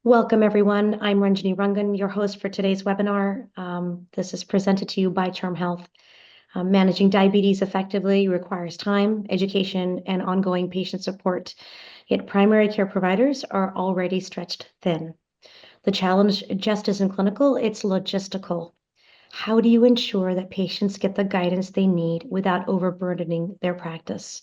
Welcome, everyone. I'm Ranjini Rangan, your host for today's webinar. This is presented to you by CharmHealth. Managing diabetes effectively requires time, education, and ongoing patient support, yet primary care providers are already stretched thin. The challenge just isn't clinical, it's logistical. How do you ensure that patients get the guidance they need without overburdening their practice?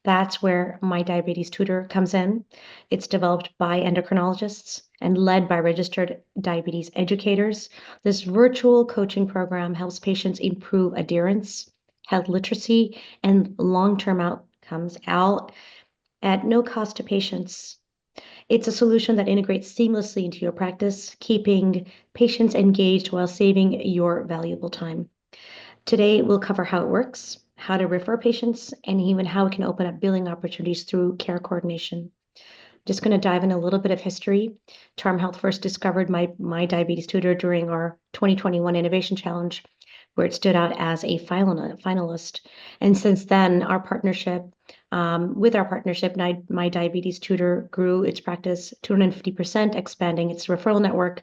That's where MyDiabetesTutor comes in. It's developed by endocrinologists and led by registered diabetes educators. This virtual coaching program helps patients improve adherence, health literacy, and long-term outcomes all at no cost to patients. It's a solution that integrates seamlessly into your practice, keeping patients engaged while saving your valuable time. Today, we'll cover how it works, how to refer patients, and even how it can open up billing opportunities through care coordination. Just going to dive in a little bit of history. CharmHealth first discovered MyDiabetesTutor during our 2021 Innovation Challenge, where it stood out as a finalist. And since then, our partnership, MyDiabetesTutor grew its practice 250%, expanding its referral network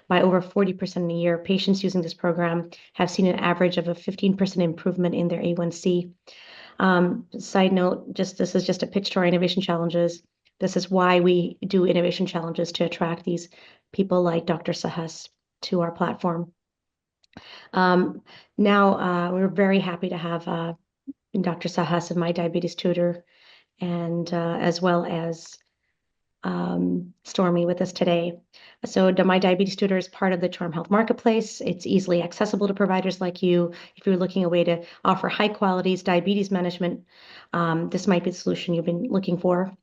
by over 40% a year. Patients using this program have seen an average of a 15% improvement in their A1C. Side note, this is just a pitch to our innovation challenges. This is why we do innovation challenges, to attract these people like Dr. Sahas to our platform. Now, we're very happy to have Dr. Sahas of MyDiabetesTutor, and as well as Stormy with us today. So MyDiabetesTutor is part of the CharmHealth marketplace. It's easily accessible to providers like you. If you're looking a way to offer high quality diabetes management, this might be the solution you've been looking for.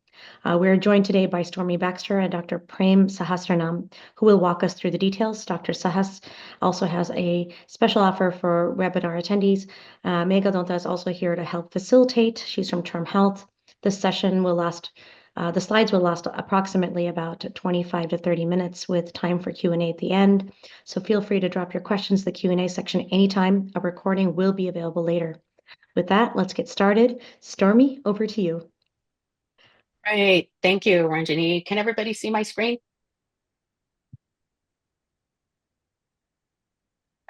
We're joined today by Stormy Baxter and Dr. Prem Sahasranam, who will walk us through the details. Dr. Sahas also has a special offer for webinar attendees. Megha Donta is also here to help facilitate. She's from CharmHealth. This session will last the slides will last approximately about 25 to 30 minutes with time for Q&A at the end. So feel free to drop your questions in the Q&A section anytime. A recording will be available later. With that, let's get started. Stormy, over to you. Great. Thank you, Ranjini. Can everybody see my screen?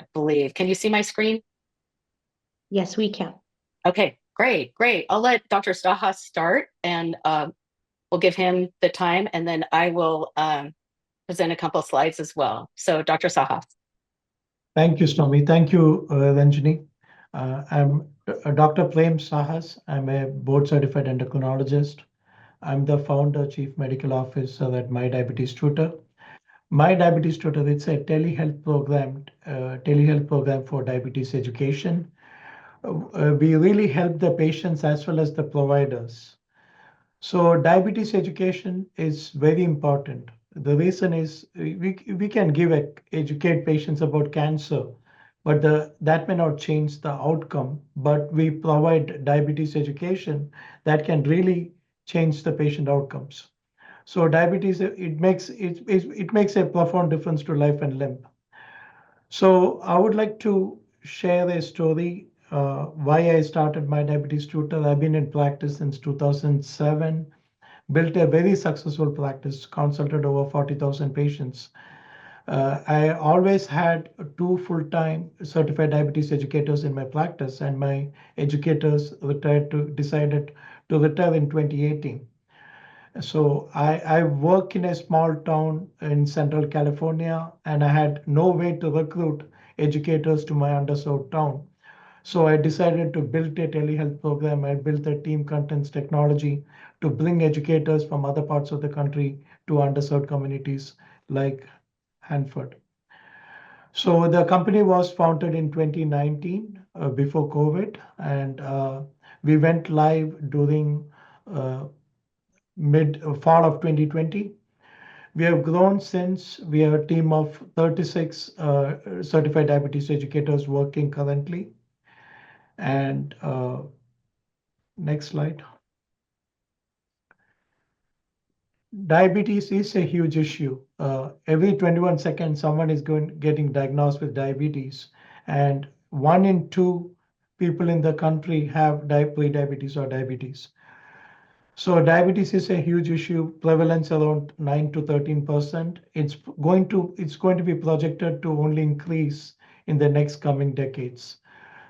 I believe. Can you see my screen? Yes, we can. Okay, great. I'll let Dr. Sahas start, and we'll give him the time, and then I will present a couple of slides as well. So Dr. Sahas. Thank you, Stormy. Thank you, Ranjini. I'm Dr. Prem Sahas. I'm a board-certified endocrinologist. I'm the founder, chief medical officer at MyDiabetesTutor. MyDiabetesTutor, it's a telehealth program for diabetes education. We really help the patients as well as the providers. So diabetes education is very important. The reason is we can educate patients about cancer, but that may not change the outcome. But we provide diabetes education that can really change the patient outcomes. So diabetes, it makes a profound difference to life and limb. So I would like to share a story why I started MyDiabetesTutor. I've been in practice since 2007. Built a very successful practice, consulted over 40,000 patients. I always had 2 full-time certified diabetes educators in my practice, and my educators decided to retire in 2018. So I work in a small town in Central California, and I had no way to recruit educators to my underserved town. So I decided to build a telehealth program. I built a team contents technology to bring educators from other parts of the country to underserved communities like Hanford. So the company was founded in 2019, before COVID, and we went live during fall of 2020. We have grown since. We have a team of 36 certified diabetes educators working currently. And next slide. Diabetes is a huge issue. Every 21 seconds, someone is getting diagnosed with diabetes, and 1 in 2 people in the country have pre-diabetes or diabetes. So diabetes is a huge issue, prevalence around 9 to 13%. It's going to be projected to only increase in the next coming decades.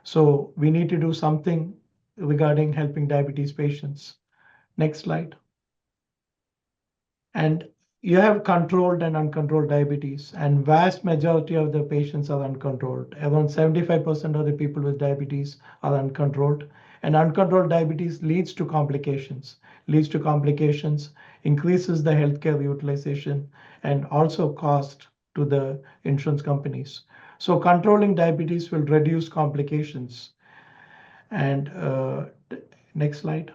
So we need to do something regarding helping diabetes patients. Next slide. And you have controlled and uncontrolled diabetes, and vast majority of the patients are uncontrolled. Around 75% of the people with diabetes are uncontrolled, and uncontrolled diabetes leads to complications, increases the healthcare utilization, and also cost to the insurance companies. So controlling diabetes will reduce complications. And next slide.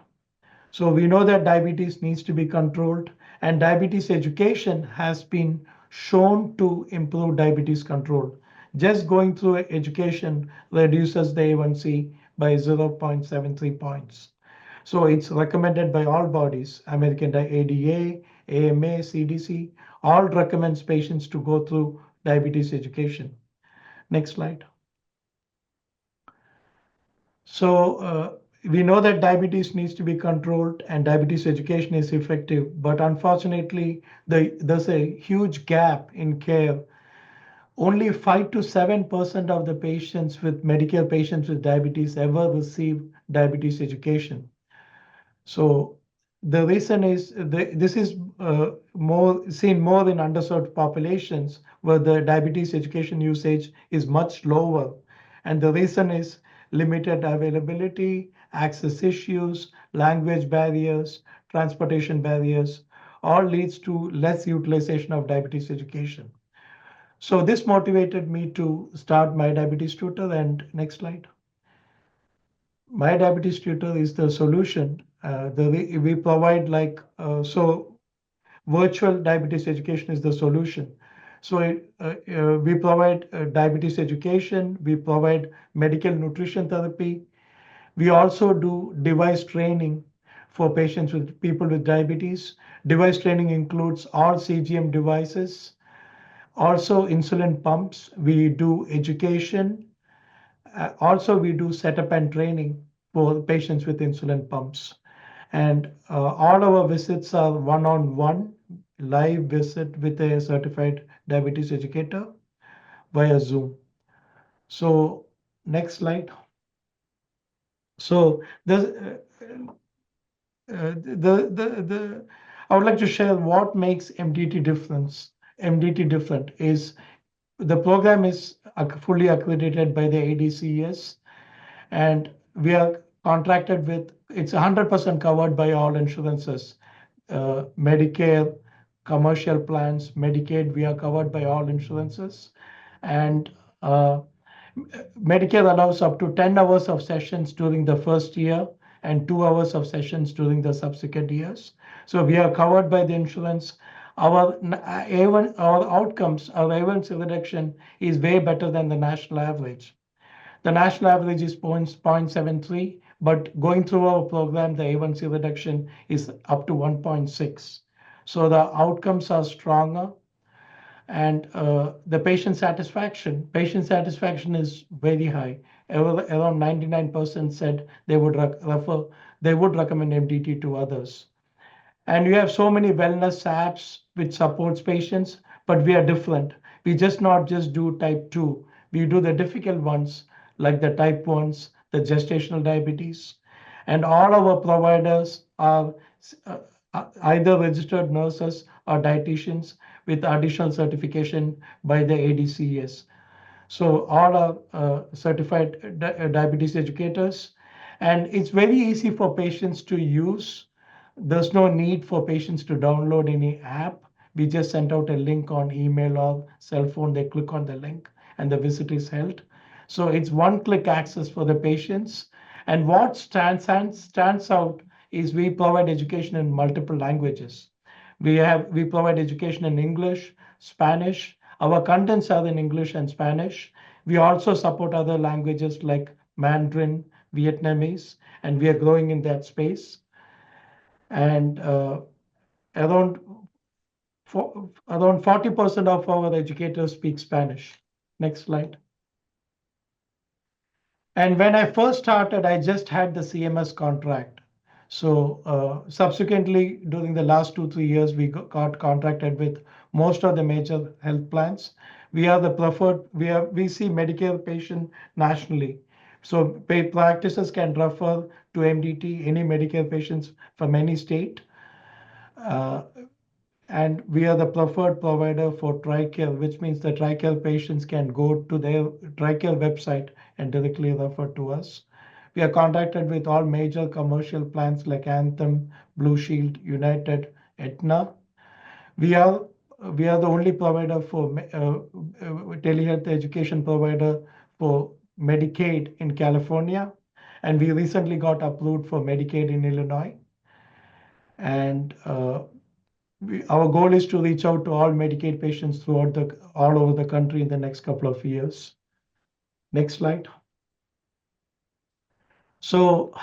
So we know that diabetes needs to be controlled, and diabetes education has been shown to improve diabetes control. Just going through education reduces the A1C by 0.73 points. So it's recommended by all bodies, American ADA, AMA, CDC, all recommends patients to go through diabetes education. Next slide. So we know that diabetes needs to be controlled and diabetes education is effective, but unfortunately, there's a huge gap in care. Only 5 to 7% of the patients with Medicare patients with diabetes ever receive diabetes education. So the reason is this is seen more in underserved populations where the diabetes education usage is much lower. And the reason is limited availability, access issues, language barriers, transportation barriers, all leads to less utilization of diabetes education. So this motivated me to start MyDiabetesTutor. And next slide. MyDiabetesTutor is the solution. We provide so virtual diabetes education is the solution. So we provide diabetes education, we provide medical nutrition therapy. We also do device training for people with diabetes. Device training includes all CGM devices, also insulin pumps. We do education. Also, we do setup and training for patients with insulin pumps. And all our visits are one-on-one live visit with a certified diabetes educator via Zoom. So next slide. So I would like to share what makes MDT different. MDT different is the program is fully accredited by the ADCS, and we are contracted with, it's 100% covered by all insurances, Medicare, commercial plans, Medicaid, we are covered by all insurances. And Medicare allows up to 10 hours of sessions during the first year and 2 hours of sessions during the subsequent years. So we are covered by the insurance. Our outcomes, our A1C reduction is way better than the national average. The national average is 0.73, but going through our program, the A1C reduction is up to 1.6. So the outcomes are stronger. And the patient satisfaction is very high. Around 99% said they would recommend MDT to others. And you have so many wellness apps which supports patients, but we are different. We not just do type 2. We do the difficult ones like the type 1s, the gestational diabetes. And all our providers are either registered nurses or dietitians with additional certification by the ADCS. So all are certified diabetes educators. And it's very easy for patients to use. There's no need for patients to download any app. We just send out a link on email or cell phone. They click on the link and the visit is held. So it's one-click access for the patients. And what stands out is we provide education in multiple languages. We provide education in English, Spanish. Our contents are in English and Spanish. We also support other languages like Mandarin, Vietnamese, and we are growing in that space. And around 40% of our educators speak Spanish. Next slide. And when I first started, I just had the CMS contract. So subsequently, during the last 2-3 years, we got contracted with most of the major health plans. We are the preferred. We see Medicare patient nationally. So practices can refer to MDT any Medicare patients from any state. And we are the preferred provider for TRICARE, which means the TRICARE patients can go to their TRICARE website and directly refer to us. We are contracted with all major commercial plans like Anthem, Blue Shield, United, Aetna. We are the only provider for telehealth education provider for Medicaid in California, and we recently got approved for Medicaid in Illinois. And our goal is to reach out to all Medicaid patients all over the country in the next couple of years. Next slide. So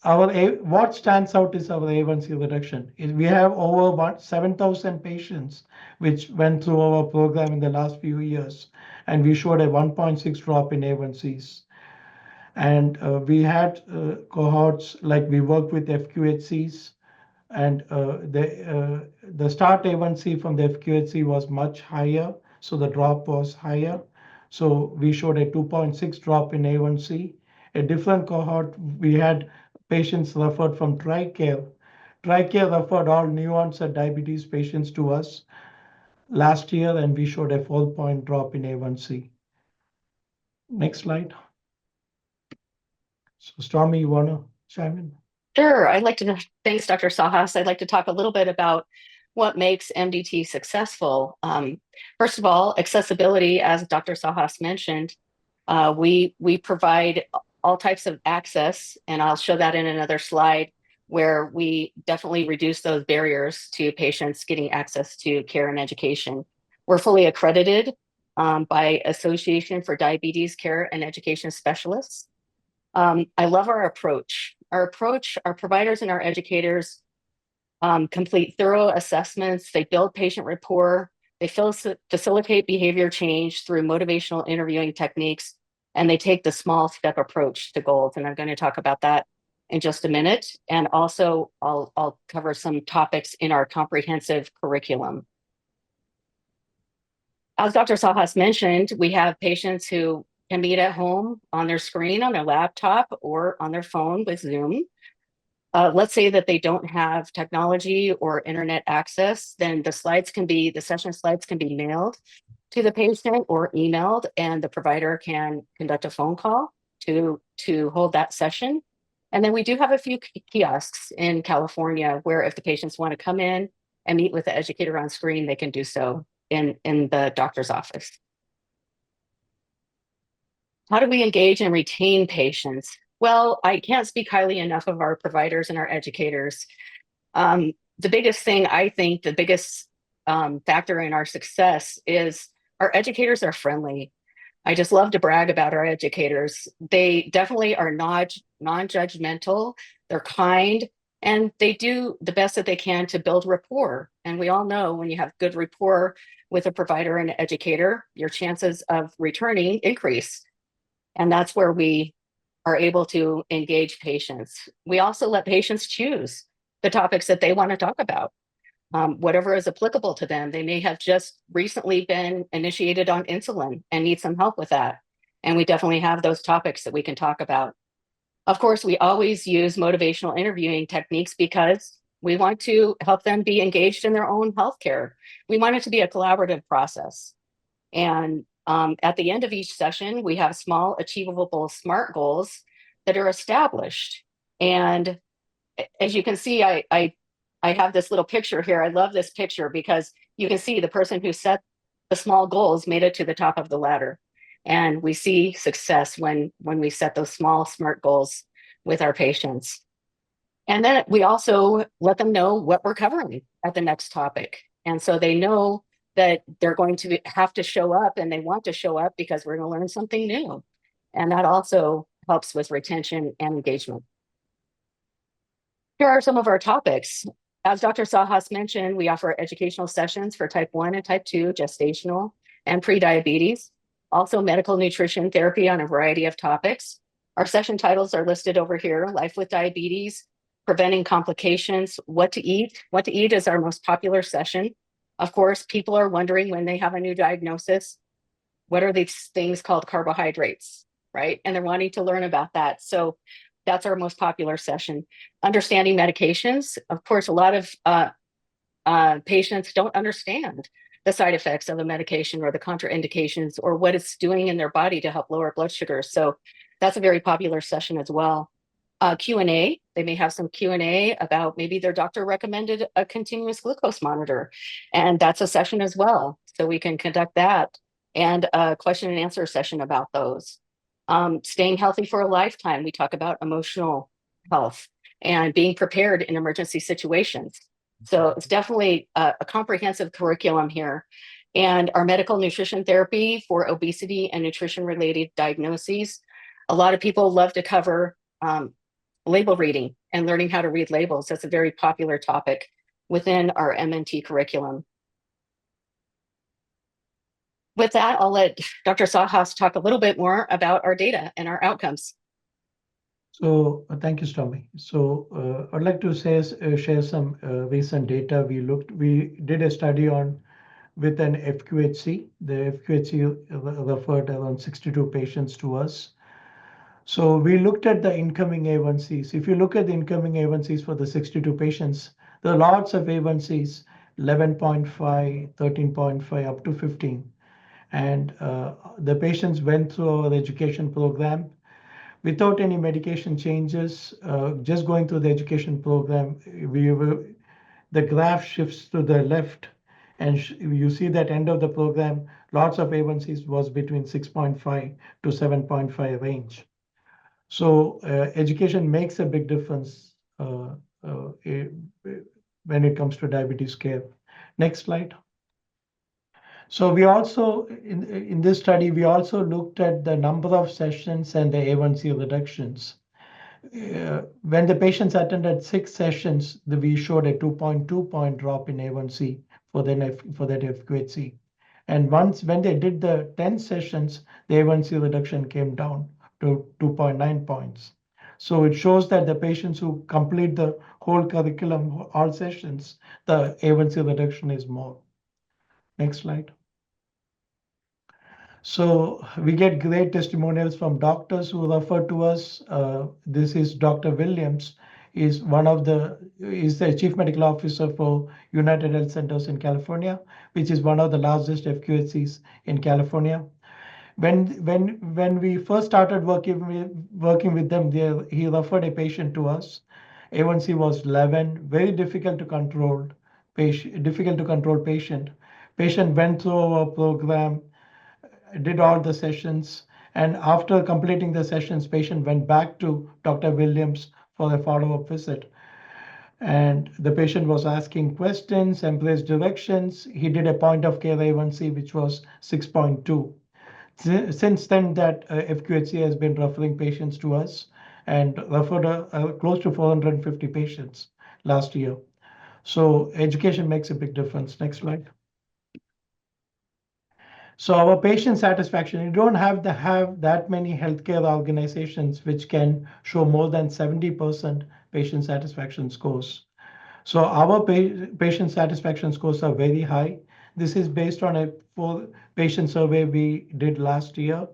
what stands out is our A1C reduction. We have over 7,000 patients which went through our program in the last few years, and we showed a 1.6 drop in A1Cs. And we had cohorts like we worked with FQHCs, and the start A1C from the FQHC was much higher, so the drop was higher. So we showed a 2.6 drop in A1C. A different cohort, we had patients referred from TRICARE. TRICARE referred all new onset diabetes patients to us last year, and we showed a 4-point drop in A1C. Next slide. So Stormy, you want to chime in? Sure. Thanks, Dr. Sahas. I'd like to talk a little bit about what makes MDT successful. First of all, accessibility, as Dr. Sahas mentioned, we provide all types of access, and I'll show that in another slide, where we definitely reduce those barriers to patients getting access to care and education. We're fully accredited by Association for Diabetes Care and Education Specialists. I love our approach. Our providers and our educators complete thorough assessments. They build patient rapport. They facilitate behavior change through motivational interviewing techniques, and they take the small step approach to goals. And I'm going to talk about that in just a minute. And also, I'll cover some topics in our comprehensive curriculum. As Dr. Sahas mentioned, we have patients who can meet at home on their screen, on their laptop, or on their phone with Zoom. Let's say that they don't have technology or internet access, then the session slides can be mailed to the patient or emailed, and the provider can conduct a phone call to hold that session. And then we do have a few kiosks in California where if the patients want to come in and meet with the educator on screen, they can do so in the doctor's office. How do we engage and retain patients? Well, I can't speak highly enough of our providers and our educators. The biggest thing, I think, the biggest factor in our success is our educators are friendly. I just love to brag about our educators. They definitely are non-judgmental, they're kind, and they do the best that they can to build rapport. And we all know when you have good rapport with a provider and an educator, your chances of returning increase. And that's where we are able to engage patients. We also let patients choose the topics that they want to talk about, whatever is applicable to them. They may have just recently been initiated on insulin and need some help with that. And we definitely have those topics that we can talk about. Of course, we always use motivational interviewing techniques because we want to help them be engaged in their own healthcare. We want it to be a collaborative process. And at the end of each session, we have small, achievable SMART goals that are established. And as you can see, I have this little picture here. I love this picture because you can see the person who set the small goals made it to the top of the ladder. And we see success when we set those small SMART goals with our patients. And then we also let them know what we're covering at the next topic. And so they know that they're going to have to show up, and they want to show up because we're going to learn something new. And that also helps with retention and engagement. Here are some of our topics. As Dr. Sahas mentioned, we offer educational sessions for type 1 and type 2, gestational and pre-diabetes, also medical nutrition therapy on a variety of topics. Our session titles are listed over here: Life with Diabetes, preventing complications, what to eat. What to eat is our most popular session. Of course, people are wondering when they have a new diagnosis, what are these things called carbohydrates, right? And they're wanting to learn about that. So that's our most popular session. Understanding medications. Of course, a lot of patients don't understand the side effects of a medication or the contraindications or what it's doing in their body to help lower blood sugar. So that's a very popular session as well. Q&A, they may have some Q&A about maybe their doctor recommended a continuous glucose monitor, and that's a session as well. So we can conduct that, and a question and answer session about those. Staying healthy for a lifetime, we talk about emotional health and being prepared in emergency situations. So it's definitely a comprehensive curriculum here. And our medical nutrition therapy for obesity and nutrition related diagnoses. A lot of people love to cover label reading and learning how to read labels. That's a very popular topic within our MNT curriculum. With that, I'll let Dr. Sahas talk a little bit more about our data and our outcomes. So thank you, Stormy. So I'd like to share some recent data. We did a study with an FQHC. The FQHC referred around 62 patients to us. So we looked at the incoming A1Cs. If you look at the incoming A1Cs for the 62 patients, there are lots of A1Cs, 11.5, 13.5, up to 15. And the patients went through our education program without any medication changes. Just going through the education program, the graph shifts to the left, and you see that end of the program, lots of A1Cs was between 6.5 to 7.5 range. So education makes a big difference when it comes to diabetes care. Next slide. So we also, in this study, we also looked at the number of sessions and the A1C reductions. When the patients attended 6 sessions, we showed a 2.2 point drop in A1C for that FQHC. And when they did the 10 sessions, the A1C reduction came down to 2.9 points. So it shows that the patients who complete the whole curriculum, all sessions, the A1C reduction is more. Next slide. So we get great testimonials from doctors who refer to us. This is Dr. Williams, is the chief medical officer for United Health Centers in California, which is one of the largest FQHCs in California. When we first started working with them, he referred a patient to us. A1C was 11, very difficult to control patient. Patient went through our program, did all the sessions, and after completing the sessions, patient went back to Dr. Williams for a follow-up visit. And the patient was asking questions, embraced directions. He did a point of care A1C, which was 6.2. Since then, that FQHC has been referring patients to us and referred close to 450 patients last year. So education makes a big difference. Next slide. So our patient satisfaction, you don't have to have that many healthcare organizations which can show more than 70% patient satisfaction scores. So our patient satisfaction scores are very high. This is based on a 4-patient survey we did last year.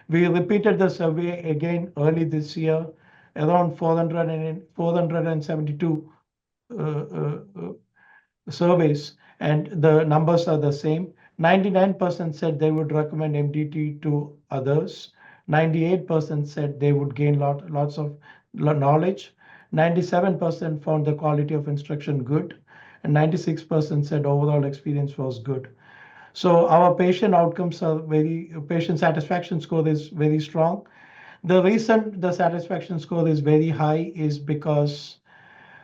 We repeated the survey again early this year, around 472 surveys, and the numbers are the same. 99% said they would recommend MDT to others. 98% said they would gain lots of knowledge. 97% found the quality of instruction good, and 96% said overall experience was good. So our patient outcomes are patient satisfaction score is very strong. The reason the satisfaction score is very high is because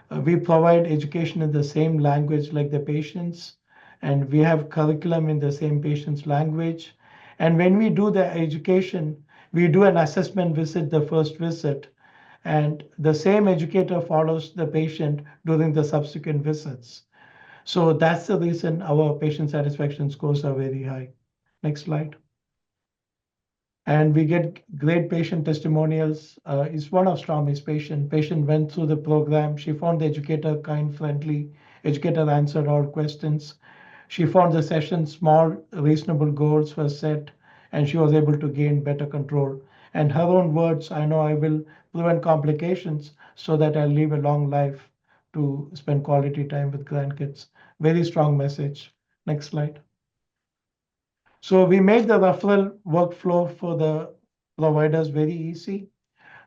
we provide education in the same language like the patients, and we have curriculum in the same patient's language. And when we do the education, we do an assessment visit, the first visit, and the same educator follows the patient during the subsequent visits. So that's the reason our patient satisfaction scores are very high. Next slide. And we get great patient testimonials. It's one of Stormy's patient. Patient went through the program. She found the educator kind, friendly. Educator answered all questions. She found the session small, reasonable goals were set, and she was able to gain better control. And her own words, I know I will prevent complications so that I'll live a long life to spend quality time with grandkids. Very strong message. Next slide. So we made the referral workflow for the providers very easy.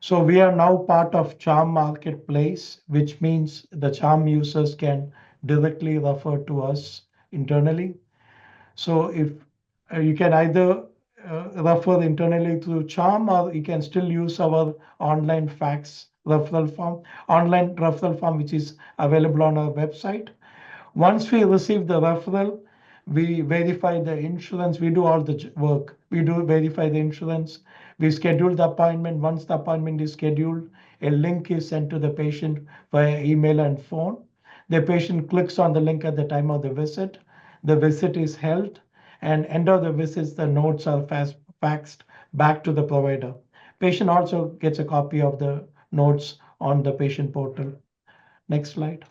So we are now part of Charm Marketplace, which means the Charm users can directly refer to us internally. So if you can either refer internally through Charm, or you can still use our online referral form, which is available on our website. Once we receive the referral, we verify the insurance. We do all the work. We do verify the insurance. We schedule the appointment. Once the appointment is scheduled, a link is sent to the patient via email and phone. The patient clicks on the link at the time of the visit. The visit is held, and end of the visit, the notes are faxed back to the provider. Patient also gets a copy of the notes on the patient portal. Next slide.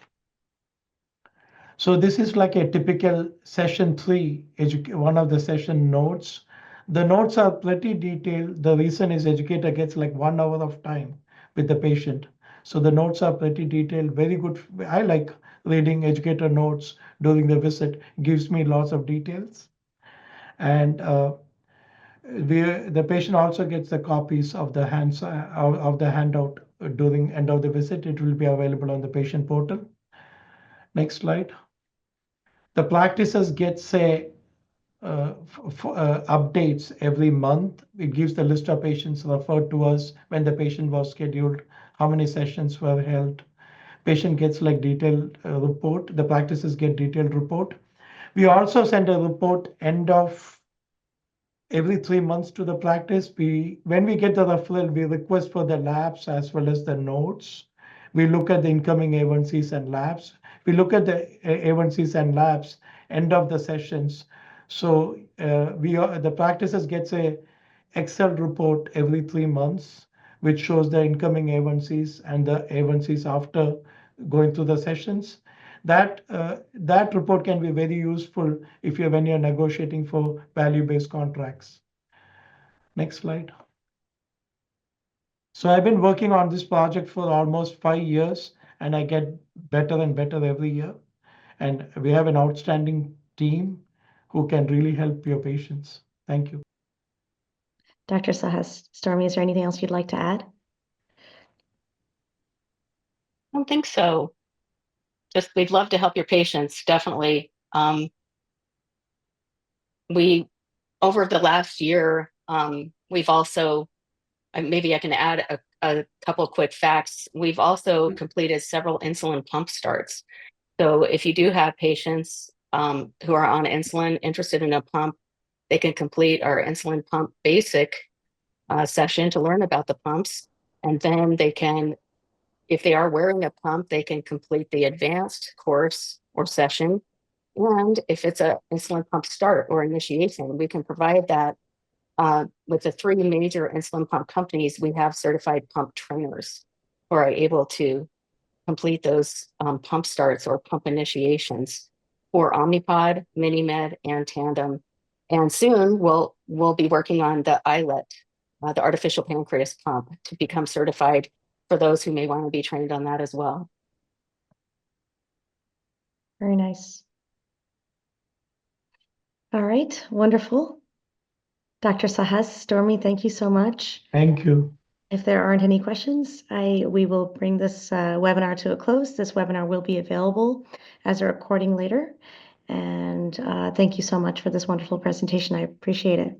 So this is like a typical session 3, one of the session notes. The notes are pretty detailed. The reason is educator gets like 1 hour of time with the patient. So the notes are pretty detailed, very good. I like reading educator notes during the visit, gives me lots of details. And the patient also gets the copies of the handout during end of the visit. It will be available on the patient portal. Next slide. The practices get updates every month. It gives the list of patients referred to us, when the patient was scheduled, how many sessions were held. Patient gets like detailed report. The practices get detailed report. We also send a report end of every 3 months to the practice. When we get the referral, we request for the labs as well as the notes. We look at the incoming A1Cs and labs. We look at the A1Cs and labs end of the sessions. So the practices gets a Excel report every 3 months, which shows the incoming A1Cs and the A1Cs after going through the sessions. That report can be very useful when you're negotiating for value-based contracts. Next slide. So I've been working on this project for almost 5 years, and I get better and better every year. And we have an outstanding team who can really help your patients. Thank you. Dr. Sahas, Stormy, is there anything else you'd like to add? I don't think so. Just we'd love to help your patients, definitely. We, over the last year, we've also, maybe I can add a couple quick facts. We've also completed several insulin pump starts. So if you do have patients who are on insulin, interested in a pump, they can complete our insulin pump basic session to learn about the pumps. And then they can, if they are wearing a pump, they can complete the advanced course or session. And if it's an insulin pump start or initiation, we can provide that with the 3 major insulin pump companies. We have certified pump trainers who are able to complete those pump starts or pump initiations for Omnipod, MiniMed, and Tandem. And soon we'll be working on the iLet, the artificial pancreas pump, to become certified for those who may want to be trained on that as well. Very nice. All right, wonderful. Dr. Sahas, Stormy, thank you so much. Thank you. If there aren't any questions, we will bring this webinar to a close. This webinar will be available as a recording later. And thank you so much for this wonderful presentation. I appreciate it.